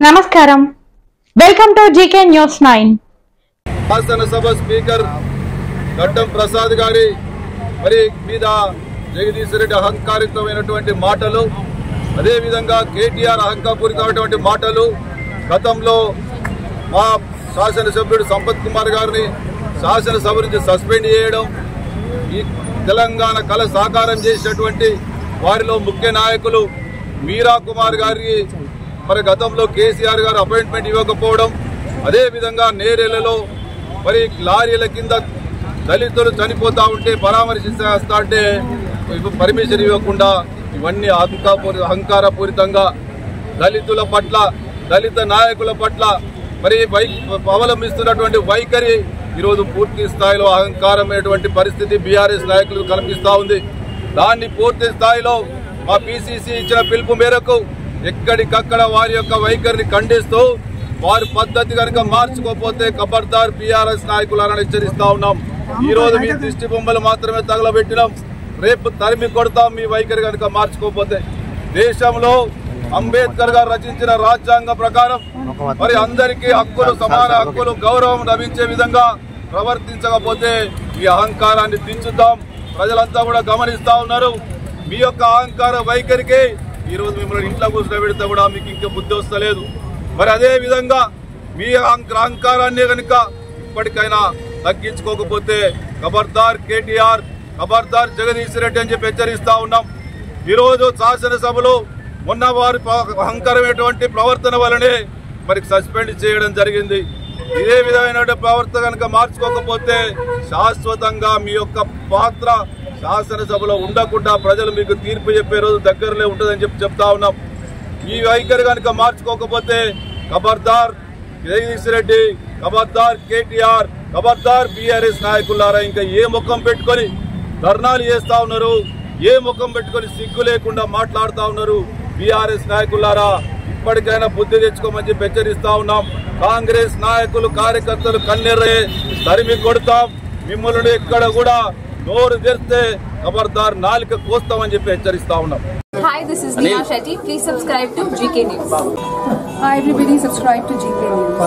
నమస్కారం, welcome to GK news 9. శాసనసభ speaker గడ్డం ప్రసాద్ గారి మీద జగదీష్ రెడ్డి అహంకారితమైనటువంటి మాటలు, అదేవిధంగా కేటీఆర్ అహంకారపూరితమైనటువంటి మాటలు, గతంలో మా శాసనసభ్యుడు సంపత్ కుమార్ గారిని శాసనసభ నుంచి సస్పెండ్ చేయడం, ఈ తెలంగాణ కళ సాకారం చేసినటువంటి వారిలో ముఖ్య నాయకులు మీరా కుమార్ గారికి గతంలో కేసీఆర్ గారు అపాయింట్మెంట్ ఇవ్వకపోవడం, అదేవిధంగా నేరేళ్లలో లారీల కింద దళితులు చనిపోతా ఉంటే పరామర్శిస్తా అంటే పర్మిషన్ ఇవ్వకుండా, ఇవన్నీ అహంకారపూరితంగా దళితుల పట్ల, దళిత నాయకుల పట్ల అవలంబిస్తున్నటువంటి వైఖరి ఈరోజు పూర్తి స్థాయిలో అహంకారమైనటువంటి పరిస్థితి బీఆర్ఎస్ నాయకులు కల్పిస్తా ఉంది. దాన్ని పూర్తి స్థాయిలో మా పిసిసి ఇచ్చిన పిలుపు మేరకు ఎక్కడికక్కడ వారి యొక్క వైఖరిని ఖండిస్తూ వారి పద్ధతి కనుక మార్చుకోకపోతే ఖబర్దార్ బీఆర్ఎస్ నాయకులను హెచ్చరిస్తా ఉన్నాం. ఈ రోజు మీ దృష్టి బొమ్మలు మాత్రమే తగలబెట్టినాం, రేపు తరిమి కొడతాం మీ వైఖరి కనుక మార్చుకోకపోతే. దేశంలో అంబేద్కర్ గారు రచించిన రాజ్యాంగం ప్రకారం అందరికీ హక్కులు, సమాన హక్కులు, గౌరవం లభించే విధంగా ప్రవర్తించకపోతే ఈ అహంకారాన్ని దించుతాం. ప్రజలంతా కూడా గమనిస్తా ఉన్నారు. మీ యొక్క అహంకార వైఖరికి ఈ రోజు మిమ్మల్ని ఇంట్లో కూర్చోబెడితే కూడా మీకు ఇంకా బుద్ధి వస్తలేదు. అదే విధంగా మీ అహంకారాన్ని కనుక ఇప్పటికైనా తగ్గించుకోకపోతే ఖబర్దార్ కేటీఆర్, ఖబర్దార్ జగదీష్ రెడ్డి అని చెప్పి హెచ్చరిస్తా ఉన్నాం. ఈరోజు శాసనసభలో మొన్న వారి అహంకారమైనటువంటి ప్రవర్తన వలనే సస్పెండ్ చేయడం జరిగింది. ఇదే విధమైన ప్రవర్తన కనుక మార్చుకోకపోతే శాశ్వతంగా మీ యొక్క పాత్ర శాసనసభలో ఉండకుండా ప్రజలు మీకు తీర్పు చెప్పే రోజు దగ్గరలో ఉంటుందని చెప్తా ఉన్నాం. ఈ వైఖరి కనుక మార్చుకోకపోతే ఖబర్దార్ జగదీష్ రెడ్డి, ఖబర్దార్ కేటీఆర్, ఖబర్దార్ బీఆర్ఎస్ నాయకులారా. ఇంకా ఏ ముఖం పెట్టుకొని ధర్నాలు చేస్తా ఉన్నారు, ఏ ముఖం పెట్టుకొని సిగ్గు లేకుండా మాట్లాడుతా ఉన్నారు బీఆర్ఎస్ నాయకులారా. ఇప్పటికైనా బుద్ధి తెచ్చుకోమని చెప్పి హెచ్చరిస్తా ఉన్నాం. కాంగ్రెస్ నాయకులు, కార్యకర్తలు కన్నెర్రే తరిమి కొడతాం. మిమ్మల్ని ఎక్కడ కూడా నోరు తెరిస్తే ఖబర్దార్ నాలిక కోస్తామని చెప్పి హెచ్చరిస్తా ఉన్నాం. Hi, this is Neha Shetty. Please subscribe to GK News. Hi everybody, subscribe to GK News.